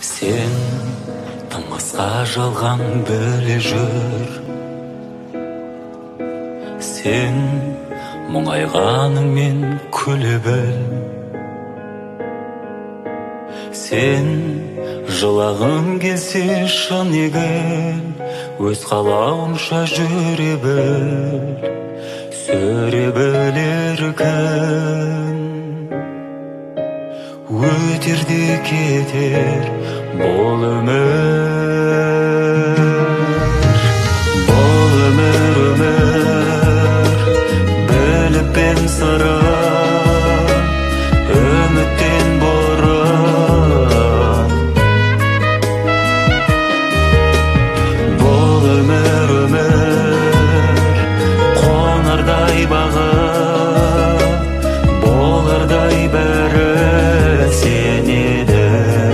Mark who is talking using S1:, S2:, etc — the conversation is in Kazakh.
S1: Сен тым басқа жалған біле жүр. Сен мұңайғаныңмен күле біл. Сен жылағың келсе шын егіл, өз қалауынша жүре біл, сөре білер күн. Өтер де кетер бұл өмір. Бұл өмір, біліп пен сыры